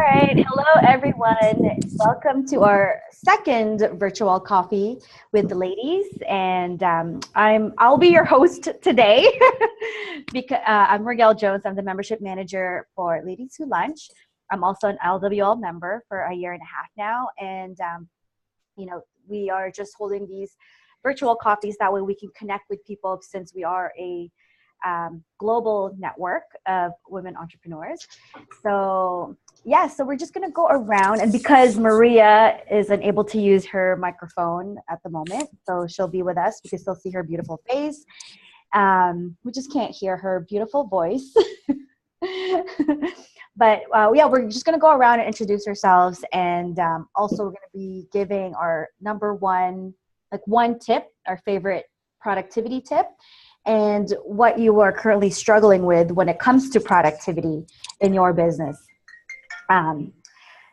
right. Hello, everyone. Welcome to our second virtual coffee with the ladies, and I'll be your host today. Because I'm Miguel Jones. I'm the membership manager for Ladies Who Lunch. I'm also an LWL member for a year and a half now, and we are just holding these virtual coffees. That way, we can connect with people since we are a global network of women entrepreneurs. So so we're just going to go around, and because Maria isn't able to use her microphone at the moment, so she'll be with us. We can still see her beautiful face. We just can't hear her beautiful voice. But we're just going to go around and introduce ourselves, and also we're going to be giving our number one tip, our favorite productivity tip, and what you are currently struggling with when it comes to productivity in your business.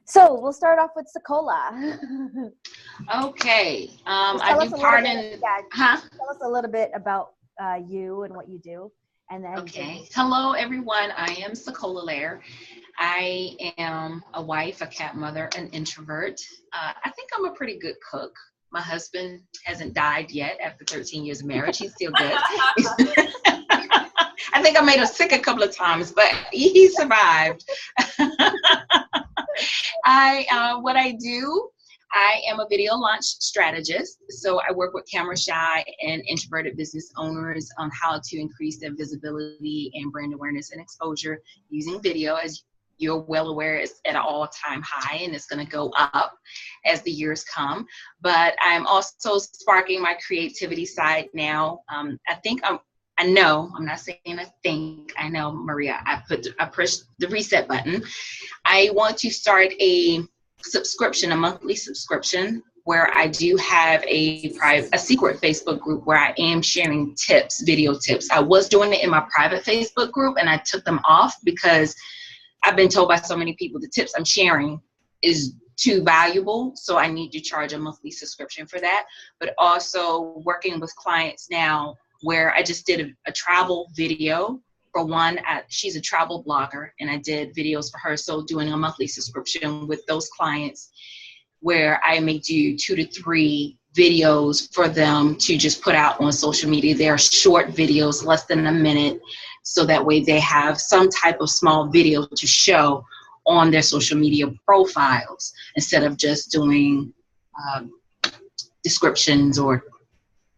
So we'll start off with Sekolah. Okay. I do pardon. Tell us a little bit about you and what you do. And then okay. Hello, everyone. I am Sekolah Lair. I am a wife, a cat mother, an introvert. I think I'm a pretty good cook. My husband hasn't died yet after 13 years of marriage. He's still good. I think I made him sick a couple of times, but he survived. What I do, I am a video launch strategist. So I work with camera shy and introverted business owners on how to increase their visibility and brand awareness and exposure using video. As you're well aware, it's at an all-time high, and it's going to go up as the years come. But I'm also sparking my creativity side now. I'm not saying I think, I know, Maria, I pushed the reset button. I want to start a monthly subscription, where I do have a secret Facebook group where I am sharing tips, video tips. I was doing it in my private Facebook group, and I took them off because I've been told by so many people the tips I'm sharing is too valuable, so I need to charge a monthly subscription for that. But also working with clients now, where I just did a travel video for one. She's a travel blogger, and I did videos for her. So doing a monthly subscription with those clients, where I may do 2 to 3 videos for them to just put out on social media. They're short videos, less than a minute, so that way they have some type of small video to show on their social media profiles, instead of just doing descriptions or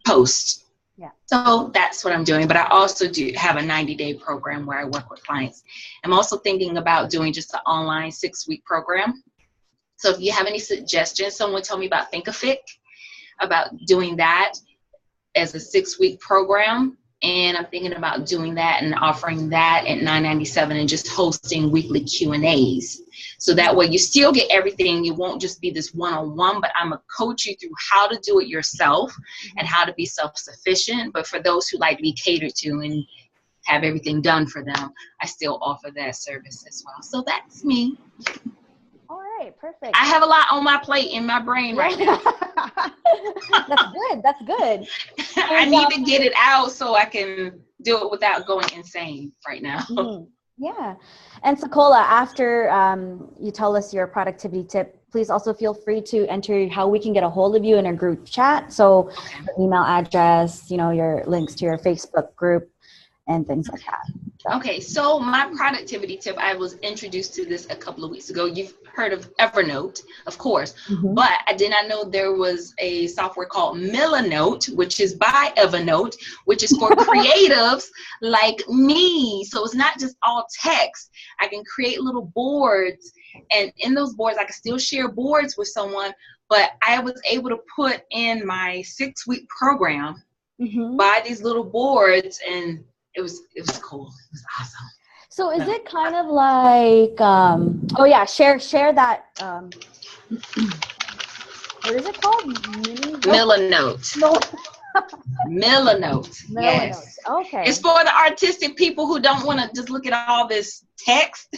posts. Yeah. So that's what I'm doing. But I also do have a 90-day program where I work with clients. I'm also thinking about doing just an online 6-week program. So if you have any suggestions, someone told me about Thinkific, about doing that as a 6-week program. And I'm thinking about doing that and offering that at $9.97 and just hosting weekly Q&As. So that way you still get everything. You won't just be this one-on-one, but I'm going to coach you through how to do it yourself and how to be self-sufficient. But for those who like to be catered to and have everything done for them, I still offer that service as well. So that's me. All right, perfect. I have a lot on my plate in my brain right now. That's good. I need to get it out so I can do it without going insane right now. Yeah. And Sekolah, after you tell us your productivity tip, please also feel free to enter how we can get a hold of you in our group chat. So your email address, your links to your Facebook group and things like that. Okay, so my productivity tip, I was introduced to this a couple of weeks ago. You've heard of Evernote, of course, but I did not know there was a software called Milanote, which is by Evernote, which is for creatives like me. So it's not just all text. I can create little boards, and in those boards, I can still share boards with someone, but I was able to put in my 6-week program by these little boards, and it was cool. It was awesome. So is it kind of like, share that, what is it called? Milanote. Milanote. Yes. Okay. It's for the artistic people who don't want to just look at all this text.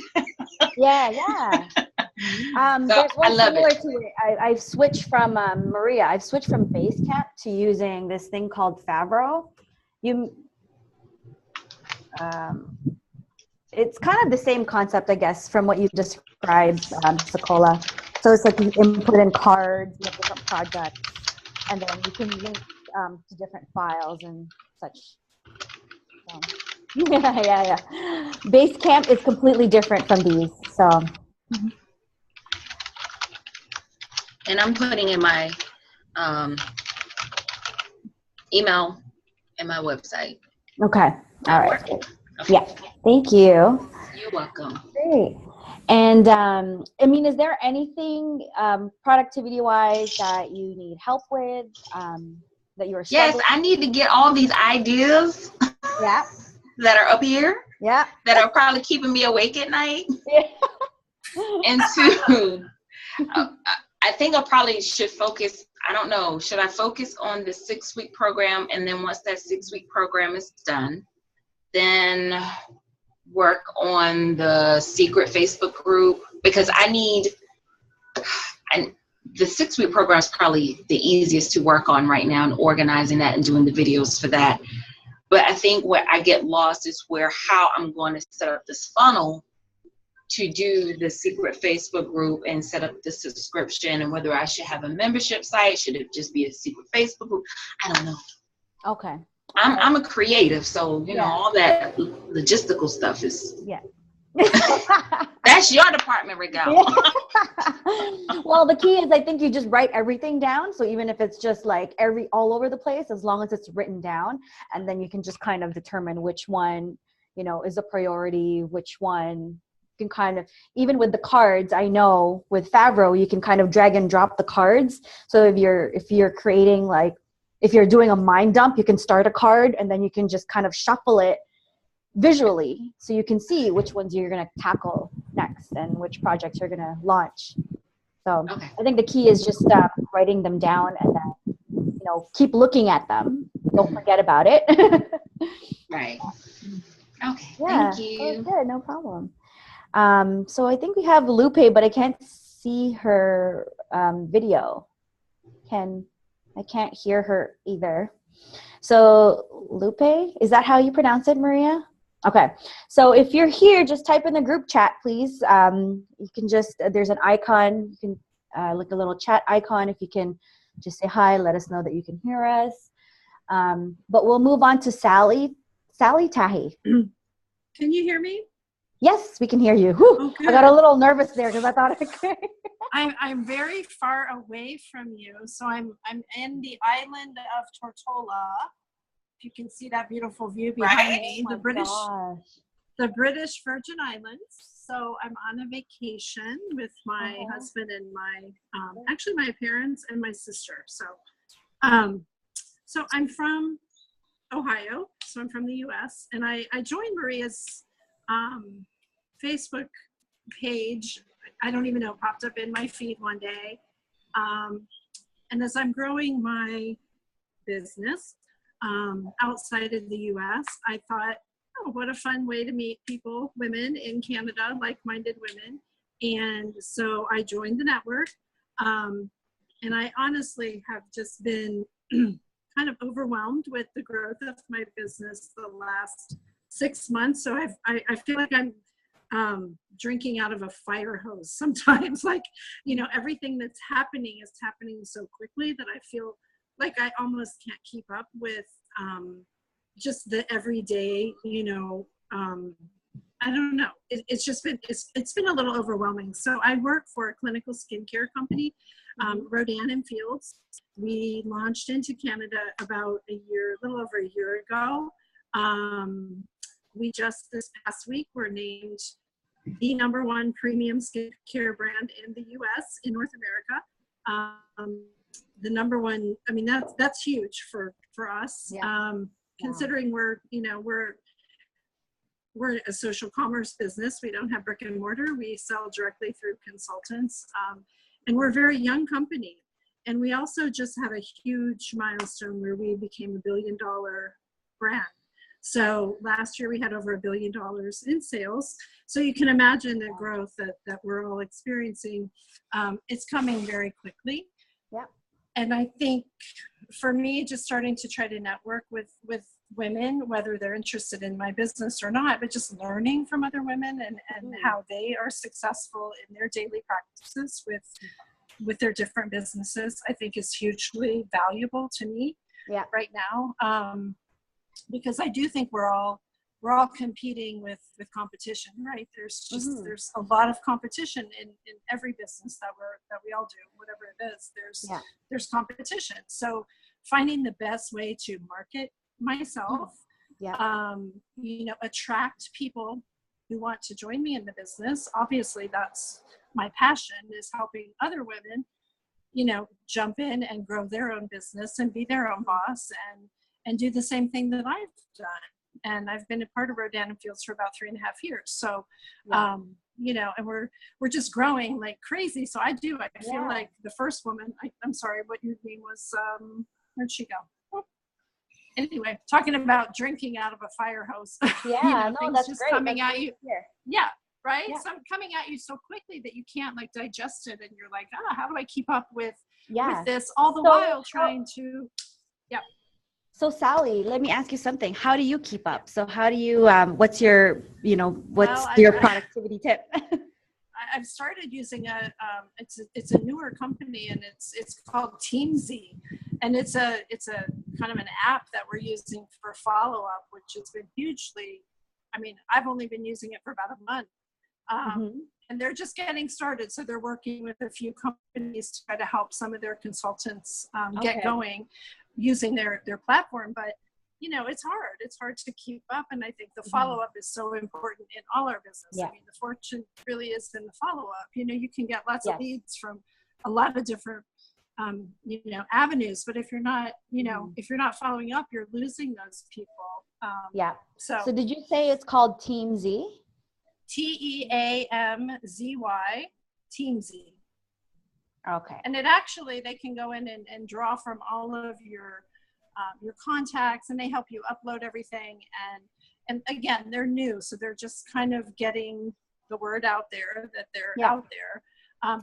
Yeah. So I love it. To it. I've switched from Maria. I've switched from Basecamp to using this thing called Favro. it's kind of the same concept, I guess, from what you described, Sekolah. So it's like you input in cards, you have different projects, and then you can link to different files and such. So, yeah. Basecamp is completely different from these. So. And I'm putting in my email and my website. Okay. All right. Okay. Yeah. Thank you. You're welcome. Great. And I mean, is there anything productivity-wise that you need help with? That you are struggling? Yes, I need to get all these ideas. Yeah. That are up here. Yeah. That are probably keeping me awake at night. Yeah. And two, I think I probably should focus. I don't know. Should I focus on the 6-week program, and then once that 6-week program is done, then work on the secret Facebook group? Because the 6-week program is probably the easiest to work on right now, and organizing that and doing the videos for that. But I think what I get lost is how I'm going to set up this funnel to do the secret Facebook group and set up the subscription, and whether I should have a membership site, should it just be a secret Facebook group? I don't know. Okay. I'm a creative, so you know, all that logistical stuff is that's your department, Regal. Well, the key is I think you just write everything down. So even if it's just like all over the place, as long as it's written down, and then you can just kind of determine which one, you know, is a priority, which one you can kind of, even with the cards, I know with Favro, you can kind of drag and drop the cards. So if you're creating, like, if you're doing a mind dump, you can start a card and then you can just kind of shuffle it visually so you can see which ones you're going to tackle next and which projects you're going to launch. So I think the key is just writing them down and then, you know, keep looking at them. Don't forget about it. Right. Okay. Yeah. Thank you. Oh, good. No problem. So I think we have Lupe, but I can't see her video. I can't hear her either. So Lupe, is that how you pronounce it, Maria? Okay. So if you're here, just type in the group chat, please. You can just, there's an icon. You can look a little chat icon. If you can just say hi, let us know that you can hear us. But we'll move on to Sally Tahi. Can you hear me? Yes, we can hear you. Okay. I got a little nervous there because I thought I could. I'm very far away from you, so I'm in the island of Tortola. If you can see that beautiful view behind me, the British Virgin Islands. So I'm on a vacation with my husband and actually my parents and my sister. So I'm from Ohio, so I'm from the U.S. and I joined Maria's Facebook page. I don't even know, popped up in my feed one day. And as I'm growing my business outside of the US, I thought, oh, what a fun way to meet people, women in Canada, like-minded women. And so I joined the network. And I honestly have just been kind of overwhelmed with the growth of my business the last 6 months. So I feel like I'm drinking out of a fire hose sometimes. Like, you know, everything that's happening is happening so quickly that I feel like I almost can't keep up with just the everyday, you know, I don't know. It's just been, it's been a little overwhelming. So I work for a clinical skincare company, Rodan & Fields. We launched into Canada about a little over a year ago. We just this past week were named the #1 premium skincare brand in the U.S. in North America. The #1, I mean, that's huge for us. Yeah. Considering we're a social commerce business. We don't have brick and mortar. We sell directly through consultants. And we're a very young company. And we also just had a huge milestone where we became $1 billion brand. So last year we had over $1 billion in sales. So you can imagine the growth that we're all experiencing. It's coming very quickly. Yeah. And I think for me, just starting to try to network with women, whether they're interested in my business or not, but just learning from other women and how they are successful in their daily practices with their different businesses, I think is hugely valuable to me right now. Because I do think we're all competing with competition, right? There's just there's a lot of competition in every business that we all do, whatever it is. There's competition. So finding the best way to market myself, attract people who want to join me in the business. Obviously, that's my passion, is helping other women, jump in and grow their own business and be their own boss and do the same thing that I've done. And I've been a part of Rodan & Fields for about 3.5 years. So, and we're just growing like crazy. So I feel like the first woman, I'm sorry, what your name was, where'd she go? Anyway, talking about drinking out of a fire hose. That's just great. coming That's at you. Yeah. Right. Yeah. So coming at you so quickly that you can't like digest it. And you're like, how do I keep up with this all the while trying to, So Sally, let me ask you something. How do you keep up? So how do you, what's your productivity tip? I've started using it's a newer company, and it's called TeamZ, and it's a kind of an app that we're using for follow-up, which has been hugely, I've only been using it for about a month. And they're just getting started. So they're working with a few companies to try to help some of their consultants get going using their platform. But, it's hard to keep up. And I think the follow-up is so important in all our business. The fortune really is in the follow-up. You can get lots of leads from a lot of different, avenues. But if you're not, if you're not following up, you're losing those people. So did you say it's called TeamZ? TeamZy, TeamZ. Okay. And it actually, they can go in and draw from all of your contacts, and they help you upload everything. And again, they're new, so they're just kind of getting the word out there that they're out there.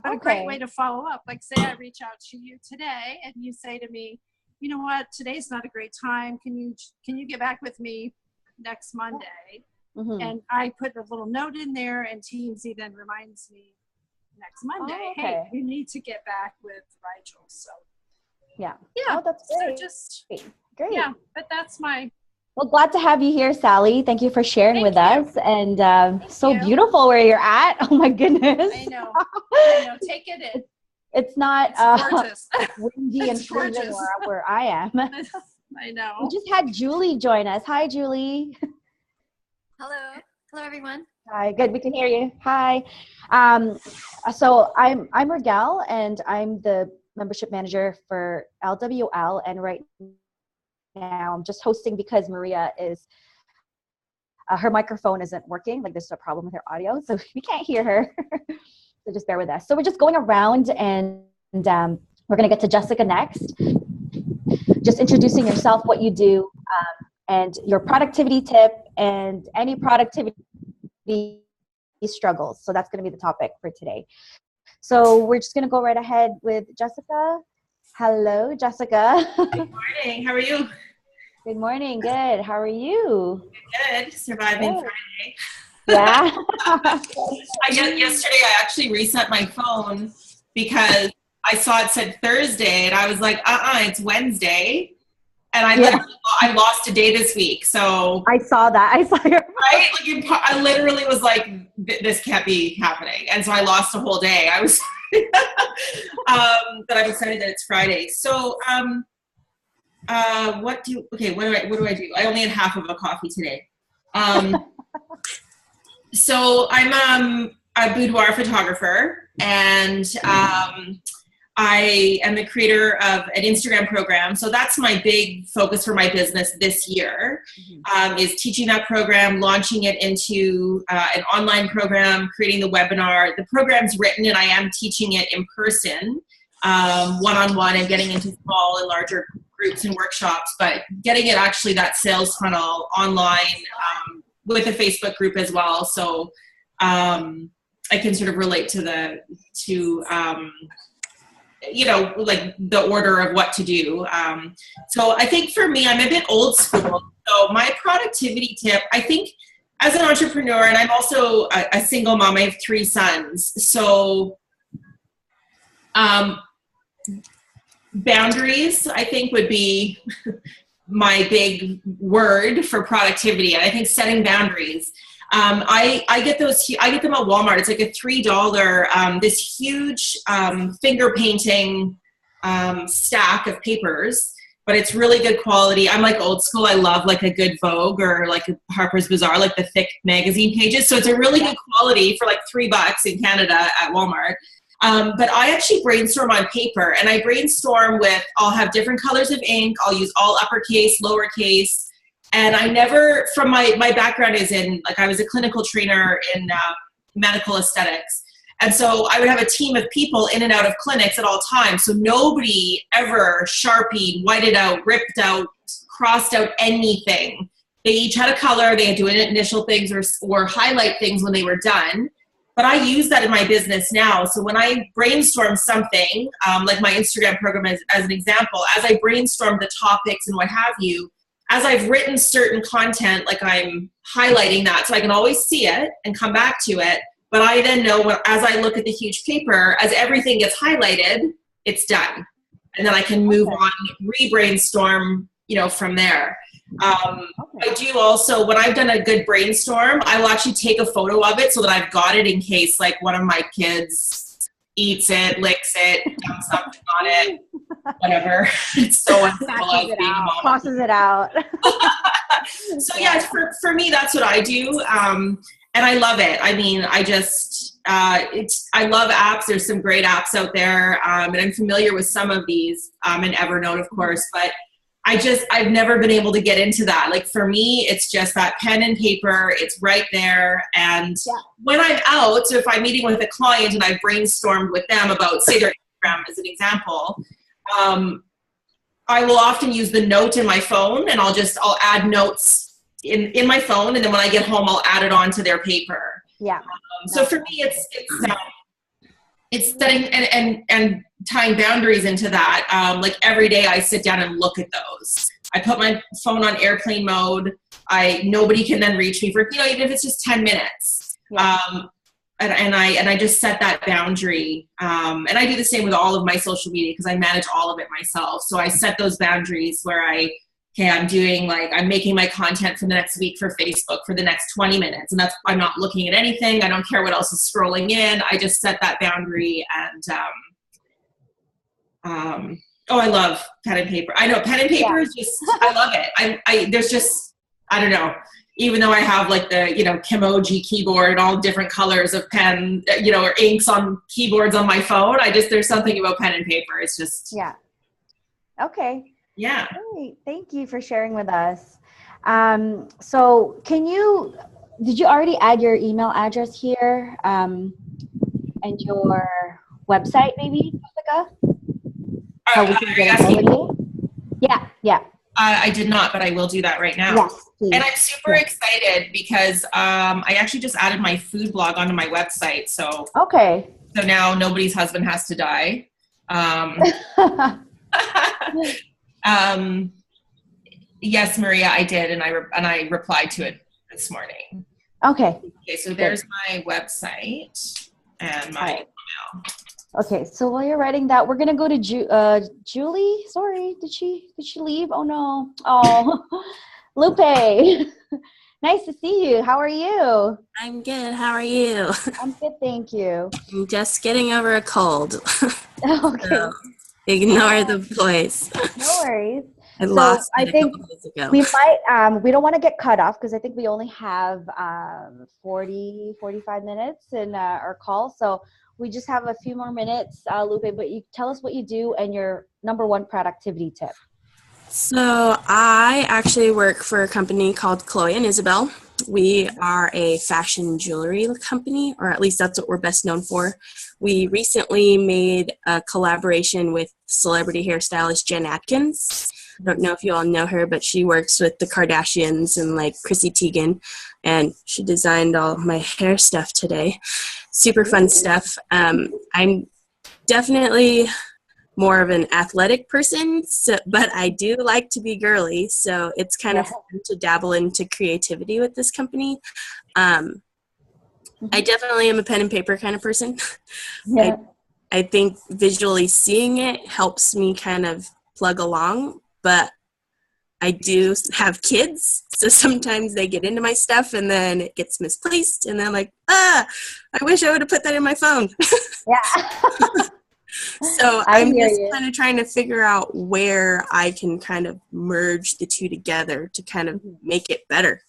But a great way to follow up, like say I reach out to you today and you say to me, you know what, today's not a great time. Can you get back with me next Monday? And I put a little note in there, and TeamZ then reminds me next Monday, hey, you need to get back with Rigel. So that's great. So just great. But that's my glad to have you here, Sally. Thank you for sharing with us. And so beautiful where you're at. Oh my goodness. I know. Take it in. It's not gorgeous. windy and freezing where I am. I know. We just had Julie join us. Hi, Julie. Hello everyone. Hi, good. We can hear you. Hi. So I'm Rigel, and I'm the membership manager for LWL. And right now I'm just hosting because Maria is, her microphone isn't working. Like there's a problem with her audio, so we can't hear her. So just bear with us. So we're just going around, and we're going to get to Jessica next. Just introducing yourself, what you do, and your productivity tip, and any productivity struggles. So that's going to be the topic for today. So we're just going to go right ahead with Jessica. Hello, Jessica. Good morning. How are you? Good morning. Good. How are you? Good. Surviving Friday. Yeah. Yesterday I actually reset my phone because I saw it said Thursday, and I was like, it's Wednesday. And I lost a day this week. So I saw that. I saw your right. Like I literally was like, this can't be happening. And so I lost a whole day. I was, but I'm excited that it's Friday. So, what do I do? I only had half of a coffee today. So I'm a boudoir photographer, and I am the creator of an Instagram program. So that's my big focus for my business this year, is teaching that program, launching it into an online program, creating the webinar. The program's written, and I am teaching it in person, one-on-one, and getting into small and larger groups and workshops, but getting it actually that sales funnel online with a Facebook group as well. So I can sort of relate to like the order of what to do. So I think for me, I'm a bit old school. So my productivity tip, I think as an entrepreneur, and I'm also a single mom, I have 3 sons. So boundaries, I think, would be my big word for productivity. And I think setting boundaries. I get them at Walmart. It's like a $3, this huge finger painting stack of papers, but it's really good quality. I'm like old school. I love like a good Vogue or like a Harper's Bazaar, like the thick magazine pages. So it's a really good quality for like $3 in Canada at Walmart. But I actually brainstorm on paper, and I brainstorm with, I'll have different colors of ink. I'll use all uppercase, lowercase. And I never, from my background is in, like, I was a clinical trainer in medical aesthetics. And so I would have a team of people in and out of clinics at all times. So nobody ever Sharpied, whited out, ripped out, crossed out anything. They each had a color. They had to do initial things or highlight things when they were done. But I use that in my business now. So when I brainstorm something, like my Instagram program as an example, as I brainstorm the topics and what have you, as I've written certain content, like I'm highlighting that so I can always see it and come back to it. But I then know as I look at the huge paper, as everything gets highlighted, it's done. And then I can move on, re-brainstorm, from there. I do also, when I've done a good brainstorm, I will actually take a photo of it so that I've got it in case like one of my kids eats it, licks it, dumps something on it, whatever. It's so uncivilized being a mom. Tosses it out. So yeah, for me, that's what I do. And I love it. I mean, I love apps. There's some great apps out there. And I'm familiar with some of these, and Evernote, of course, but I've never been able to get into that. Like for me, it's just that pen and paper, it's right there. And when I'm out, so if I'm meeting with a client and I've brainstormed with them about, say, their Instagram as an example, I will often use the note in my phone, and I'll add notes in my phone. And then when I get home, I'll add it onto their paper. Yeah. So for me, it's setting and tying boundaries into that. Like every day I sit down and look at those. I put my phone on airplane mode. Nobody can then reach me for, even if it's just 10 minutes. Yeah. And I just set that boundary. And I do the same with all of my social media because I manage all of it myself. So I set those boundaries where I'm making my content for the next week for Facebook for the next 20 minutes. And I'm not looking at anything. I don't care what else is scrolling in. I just set that boundary. And, I love pen and paper. I know pen and paper is just, I love it. There's just, I don't know, even though I have like the, Kimoji keyboard and all different colors of pen, or inks on keyboards on my phone. There's something about pen and paper. It's just. Yeah. Okay. Yeah. Great. Thank you for sharing with us. So did you already add your email address here and your website maybe, Jessica? So we can get in with you? Yeah. I did not, but I will do that right now. Yes, please. And I'm super excited because I actually just added my food blog onto my website. So now nobody's husband has to die. Yes, Maria, I did, and I replied to it this morning. Okay, so there's my website and my email. Okay, so while you're writing that, we're gonna go to Julie. Sorry, did she leave? Oh no. Oh, Lupe. Nice to see you. How are you? I'm good. How are you? I'm good, thank you. I'm just getting over a cold. Okay. So ignore the voice. No worries. I think we might, we don't want to get cut off because I think we only have 45 minutes in our call. So we just have a few more minutes, Lupe, but you tell us what you do and your number one productivity tip. So I actually work for a company called Chloe and Isabel. We are a fashion jewelry company, or at least that's what we're best known for. We recently made a collaboration with celebrity hairstylist Jen Atkins. I don't know if you all know her, but she works with the Kardashians and like Chrissy Teigen, and she designed all my hair stuff today. Super fun stuff. I'm definitely more of an athletic person, so, but I do like to be girly, so it's kind of fun to dabble into creativity with this company. I definitely am a pen and paper kind of person. Yeah. I think visually seeing it helps me kind of plug along, but I do have kids, so sometimes they get into my stuff and then it gets misplaced, and then I'm like, I wish I would have put that in my phone. Yeah. So I'm just kind of trying to figure out where I can kind of merge the two together to kind of make it better.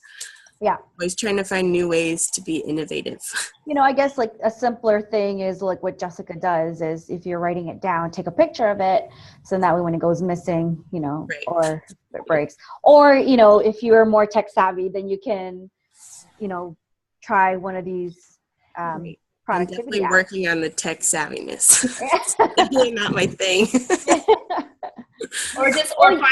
Yeah. Always trying to find new ways to be innovative. You know, I guess like a simpler thing is like what Jessica does is if you're writing it down, take a picture of it. So that way when it goes missing, you know, Right. or it breaks. Or, you know, if you're more tech savvy, then you can, you know, try one of these I'm productivity definitely apps. working on the tech savviness. It's definitely not my thing. Or find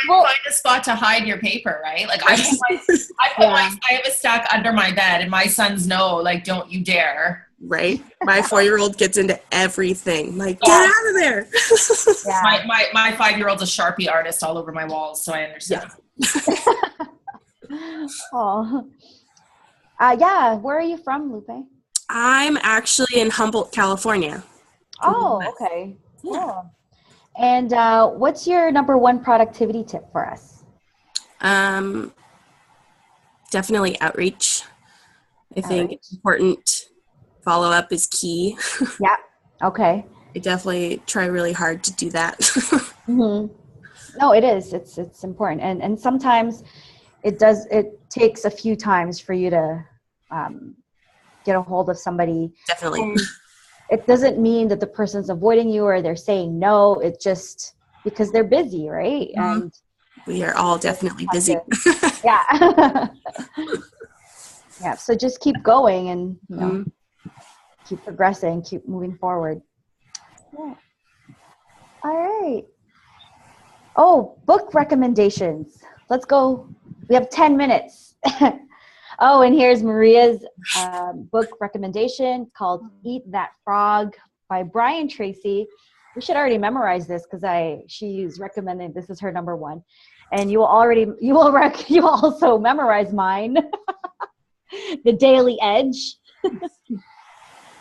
a spot to hide your paper, right? Like I have a stack under my bed, and my sons know, like, don't you dare. Right? My 4-year-old gets into everything. Like, get out of there. Yeah. My 5-year-old's a Sharpie artist all over my walls, so I understand. Oh. Yeah. Where are you from, Lupe? I'm actually in Humboldt, California. Oh, okay. Yeah. And what's your number one productivity tip for us? Definitely outreach. I think it's important. Follow-up is key. Yeah. Okay. I definitely try really hard to do that. Mm-hmm. No, it is. It's important. And sometimes it takes a few times for you to get a hold of somebody. Definitely. And it doesn't mean that the person's avoiding you or they're saying no. It's just because they're busy, right? Mm-hmm. And we are all definitely busy. Yeah. Yeah. So just keep going and, you know, keep progressing, keep moving forward. Yeah. All right. Oh, book recommendations. Let's go. We have 10 minutes. Oh, and here's Maria's book recommendation called Eat That Frog by Brian Tracy. We should already memorize this because she's recommending this is her number one. And you will also memorize mine, The Daily Edge.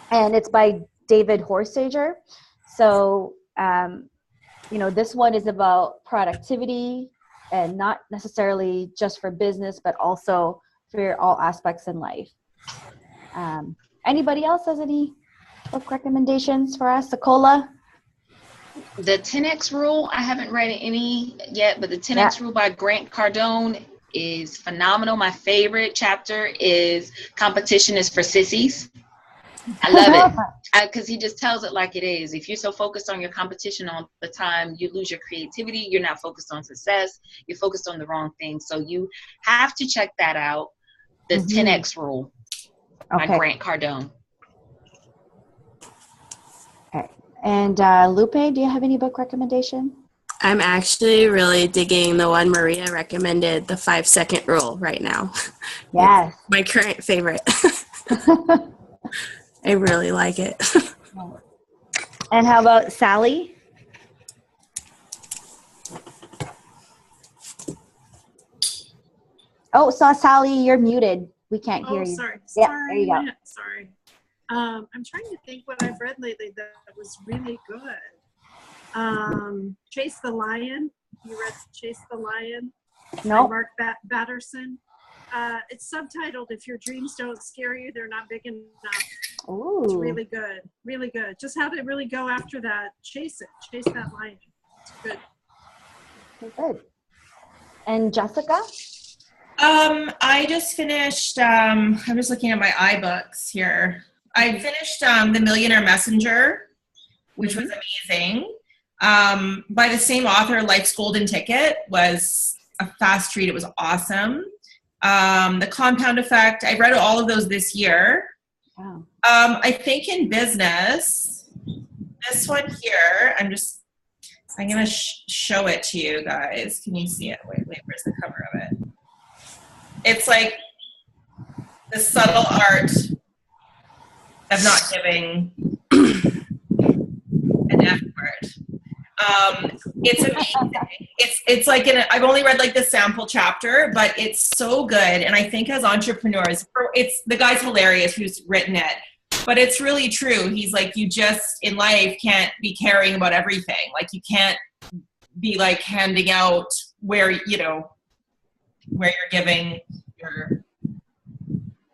And it's by David Horsager. So, you know, this one is about productivity and not necessarily just for business, but also for all aspects in life. Anybody else has any book recommendations for us? Sekola? The 10X Rule, I haven't read any yet, but the 10X Rule by Grant Cardone is phenomenal. My favorite chapter is Competition is for Sissies. I love it because he just tells it like it is. If you're so focused on your competition all the time, you lose your creativity. You're not focused on success. You're focused on the wrong thing. So you have to check that out. The 10X Rule by Grant Cardone. Okay. And Lupe, do you have any book recommendation? I'm actually really digging the one Maria recommended, the 5-second rule right now. Yes. It's my current favorite. I really like it. And how about Sally? Oh, Sally, you're muted. We can't hear you. Sorry. Yeah, there you go. Sorry. I'm trying to think what I've read lately that was really good. Chase the Lion. You read Chase the Lion? No. By Mark Batterson. It's subtitled, If Your Dreams Don't Scare You, They're Not Big Enough. Ooh. It's really good. Really good. Just how to really go after that. Chase it. Chase that lion. It's good. Good. And Jessica? I just finished, I'm just looking at my iBooks here. I finished The Millionaire Messenger, which was amazing. By the same author, Life's Golden Ticket was a fast read. It was awesome. The Compound Effect, I read all of those this year. Wow. I think in business, this one here, I'm going to show it to you guys. Can you see it? Wait, where's the cover of it? It's like the subtle art of not giving an F word. It's amazing. It's like I've only read like the sample chapter, but it's so good. And I think as entrepreneurs, the guy's hilarious who's written it, but it's really true. He's like, you just in life can't be caring about everything. Like you can't be like handing out where you're giving your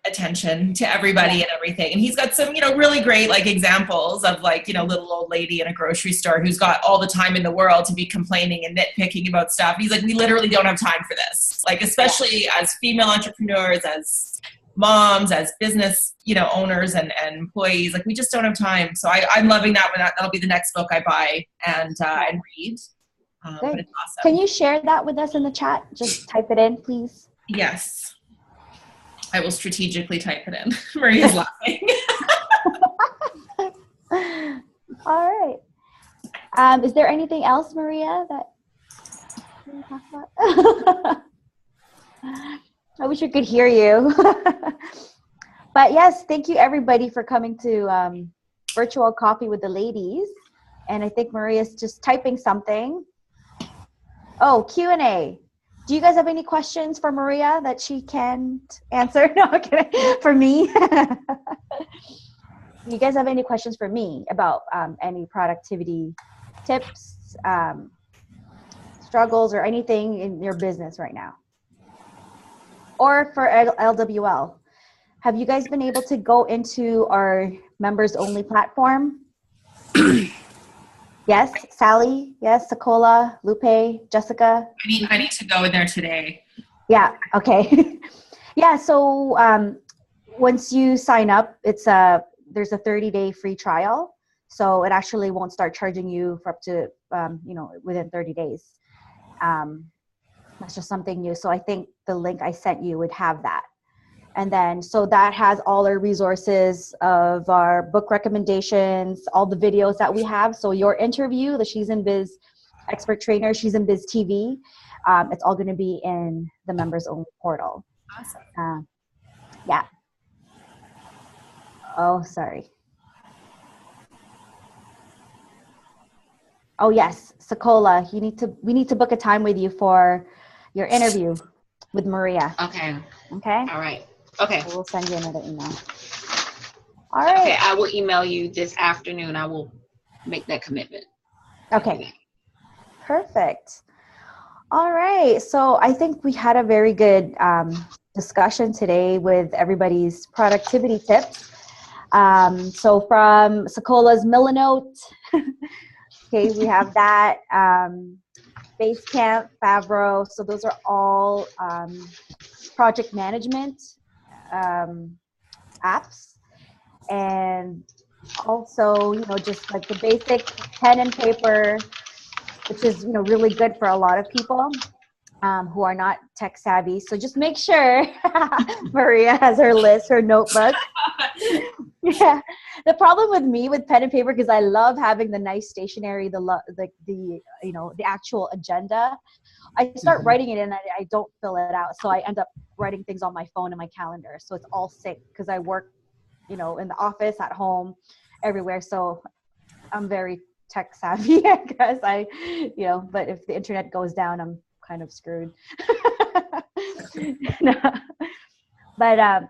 attention to everybody and everything. And he's got some, really great like examples of like, little old lady in a grocery store who's got all the time in the world to be complaining and nitpicking about stuff. He's like, we literally don't have time for this. Like, especially as female entrepreneurs, as moms, as business, owners and employees, like we just don't have time. So I'm loving that one. That'll be the next book I buy and read. But it's awesome. Can you share that with us in the chat? Just type it in, please. Yes. I will strategically type it in. Maria's laughing. All right. Is there anything else, Maria, that you want to talk about? I wish we could hear you. But yes, thank you everybody for coming to Virtual Coffee with the Ladies. And I think Maria's just typing something. Oh, Q&A. Do you guys have any questions for Maria that she can't answer? No, I'm kidding. For me? You guys have any questions for me about any productivity tips, struggles, or anything in your business right now? Or for LWL? Have you guys been able to go into our members only platform? Yes, Sally. Yes, Sakola, Lupe, Jessica. I need to go in there today. Yeah. Okay. Yeah. So once you sign up, there's a 30-day free trial. So it actually won't start charging you for up to within 30 days. That's just something new. So I think the link I sent you would have that. And then, so that has all our resources of our book recommendations, all the videos that we have. So your interview, the She's in Biz Expert Trainer, She's in Biz TV, it's all going to be in the members only portal. Awesome. Yeah. Oh, sorry. Oh yes, Sakola, we need to book a time with you for your interview with Maria. Okay. Okay. All right. Okay. We'll send you another email. All right. Okay, I will email you this afternoon. I will make that commitment. Okay. Perfect. All right. So I think we had a very good discussion today with everybody's productivity tips. So from Sakola's Milanote, okay, we have that. Basecamp, Favro. So those are all project management apps, and also just like the basic pen and paper, which is really good for a lot of people who are not tech savvy. So just make sure Maria has her list, her notebook. Yeah, the problem with me with pen and paper, because I love having the nice stationery, the actual agenda, I start writing it and I don't fill it out. So I end up writing things on my phone and my calendar. So it's all synced because I work, in the office, at home, everywhere. So I'm very tech savvy, I guess. But if the internet goes down, I'm kind of screwed. But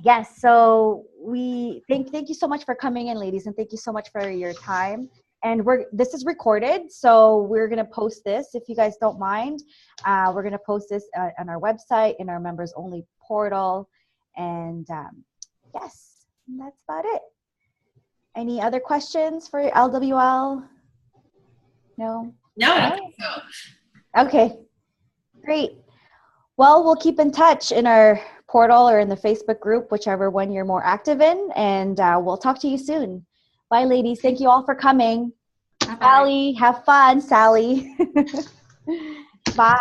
yes, so we thank you so much for coming in, ladies, and thank you so much for your time. And this is recorded, so we're going to post this, if you guys don't mind. We're going to post this on our website, in our members only portal. And yes, that's about it. Any other questions for LWL? No? No, I don't think so. Okay, great. Well, we'll keep in touch in our portal or in the Facebook group, whichever one you're more active in, and we'll talk to you soon. Bye, ladies. Thank you all for coming. Bye-bye. Sally, have fun, Sally. Bye.